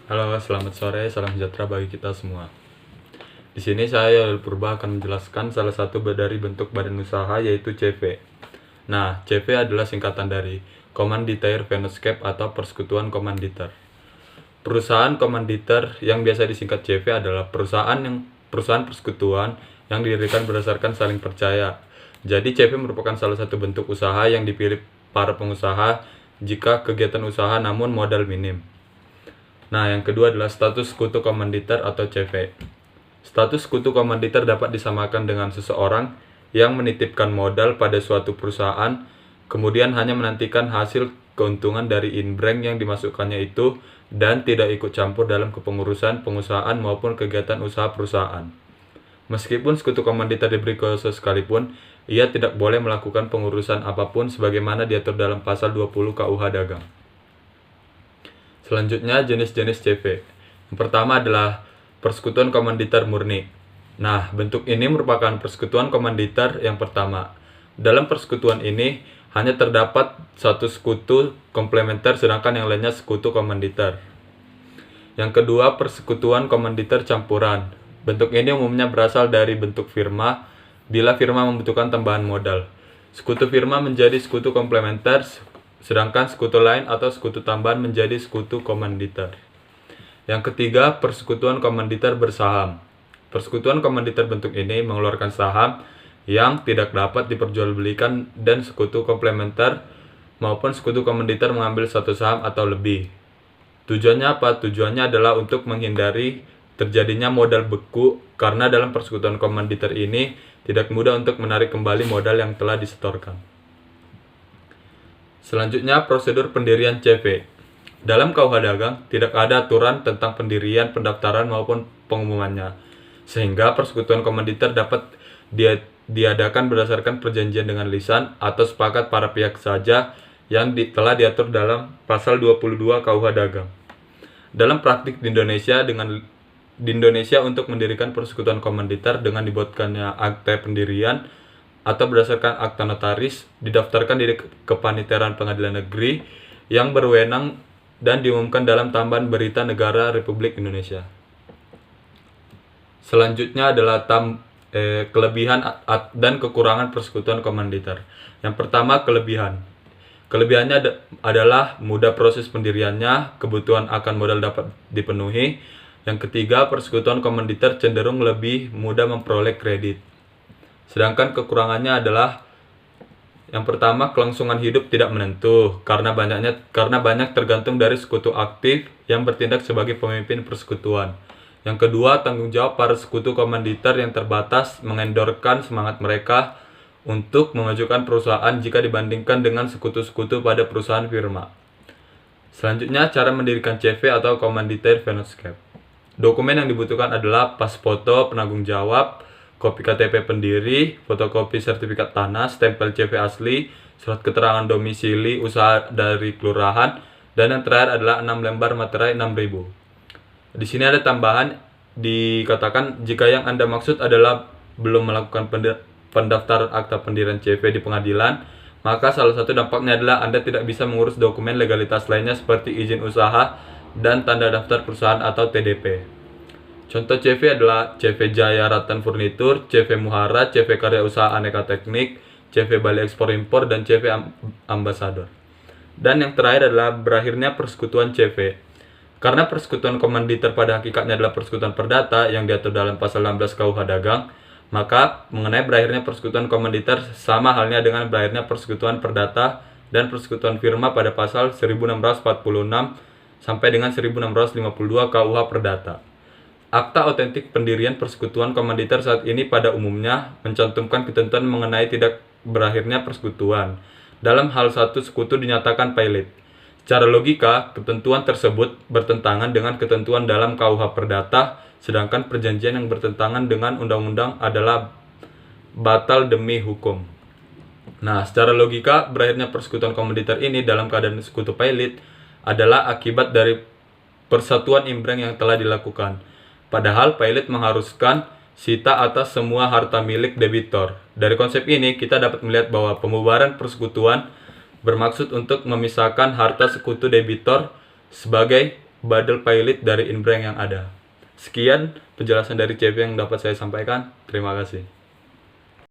Halo, selamat sore, salam sejahtera bagi kita semua. Di sini saya Yul Purba akan menjelaskan salah satu dari bentuk badan usaha yaitu CV. Nah, CV adalah singkatan dari Komanditer Venuescape atau Persekutuan Komanditer. Perusahaan komanditer yang biasa disingkat CV adalah perusahaan persekutuan yang didirikan berdasarkan saling percaya. Jadi CV merupakan salah satu bentuk usaha yang dipilih para pengusaha jika kegiatan usaha namun modal minim. Nah, yang kedua adalah status sekutu komanditer atau CV. Status sekutu komanditer dapat disamakan dengan seseorang yang menitipkan modal pada suatu perusahaan, kemudian hanya menantikan hasil keuntungan dari inbrand yang dimasukkannya itu dan tidak ikut campur dalam kepengurusan pengusahaan maupun kegiatan usaha perusahaan. Meskipun sekutu komanditer diberi kuasa sekalipun, ia tidak boleh melakukan pengurusan apapun sebagaimana diatur dalam pasal 20 KUH Dagang. Selanjutnya jenis-jenis CV. Yang pertama adalah persekutuan komanditer murni. Nah, bentuk ini merupakan persekutuan komanditer yang pertama. Dalam persekutuan ini hanya terdapat satu sekutu komplementer sedangkan yang lainnya sekutu komanditer. Yang kedua, persekutuan komanditer campuran. Bentuk ini umumnya berasal dari bentuk firma bila firma membutuhkan tambahan modal. Sekutu firma menjadi sekutu komplementer, sedangkan sekutu lain atau sekutu tambahan menjadi sekutu komanditer. Yang ketiga, persekutuan komanditer bersaham. Persekutuan komanditer bentuk ini mengeluarkan saham yang tidak dapat diperjualbelikan dan sekutu komplementer maupun sekutu komanditer mengambil satu saham atau lebih. Tujuannya apa? Tujuannya adalah untuk menghindari terjadinya modal beku karena dalam persekutuan komanditer ini tidak mudah untuk menarik kembali modal yang telah disetorkan. Selanjutnya, prosedur pendirian CV. Dalam KUH Dagang, tidak ada aturan tentang pendirian, pendaftaran, maupun pengumumannya. Sehingga persekutuan komanditer dapat diadakan berdasarkan perjanjian dengan lisan atau sepakat para pihak saja yang telah diatur dalam pasal 22 KUH Dagang. Dalam praktik di Indonesia untuk mendirikan persekutuan komanditer dengan dibuatkannya akte pendirian atau berdasarkan akta notaris, didaftarkan di Kepanitiaan Pengadilan Negeri yang berwenang dan diumumkan dalam Tambahan Berita Negara Republik Indonesia. Selanjutnya adalah kelebihan dan kekurangan persekutuan komanditer. Yang pertama, kelebihan. Kelebihannya adalah mudah proses pendiriannya, kebutuhan akan modal dapat dipenuhi. Yang ketiga, persekutuan komanditer cenderung lebih mudah memperoleh kredit. Sedangkan kekurangannya adalah yang pertama, kelangsungan hidup tidak menentu karena banyak tergantung dari sekutu aktif yang bertindak sebagai pemimpin persekutuan. Yang kedua, tanggung jawab para sekutu komanditer yang terbatas mengendorkan semangat mereka untuk memajukan perusahaan jika dibandingkan dengan sekutu-sekutu pada perusahaan firma. Selanjutnya, cara mendirikan CV atau Komanditer Venuescape. Dokumen yang dibutuhkan adalah pas foto penanggung jawab, kopi KTP pendiri, fotokopi sertifikat tanah, stempel CV asli, surat keterangan domisili usaha dari kelurahan, dan yang terakhir adalah 6 lembar materai 6.000. Di sini ada tambahan, dikatakan jika yang Anda maksud adalah belum melakukan pendaftaran akta pendirian CV di pengadilan, maka salah satu dampaknya adalah Anda tidak bisa mengurus dokumen legalitas lainnya seperti izin usaha dan tanda daftar perusahaan atau TDP. Contoh CV adalah CV Jaya Ratan Furnitur, CV Muhara, CV Karya Usaha Aneka Teknik, CV Bali Ekspor Impor, dan CV Ambasador. Dan yang terakhir adalah berakhirnya persekutuan CV. Karena persekutuan komanditer pada hakikatnya adalah persekutuan perdata yang diatur dalam pasal 16 KUH Dagang, maka mengenai berakhirnya persekutuan komanditer sama halnya dengan berakhirnya persekutuan perdata dan persekutuan firma pada pasal 1646 sampai dengan 1652 KUH Perdata. Akta otentik pendirian persekutuan komanditer saat ini pada umumnya mencantumkan ketentuan mengenai tidak berakhirnya persekutuan. Dalam hal satu sekutu dinyatakan pailit. Secara logika, ketentuan tersebut bertentangan dengan ketentuan dalam KUH Perdata, sedangkan perjanjian yang bertentangan dengan undang-undang adalah batal demi hukum. Nah, secara logika, berakhirnya persekutuan komanditer ini dalam keadaan sekutu pailit adalah akibat dari persatuan imbreng yang telah dilakukan. Padahal pailit mengharuskan sita atas semua harta milik debitor. Dari konsep ini, kita dapat melihat bahwa pembubaran persekutuan bermaksud untuk memisahkan harta sekutu debitor sebagai Badal Pilot dari Inbrand yang ada. Sekian penjelasan dari CP yang dapat saya sampaikan. Terima kasih.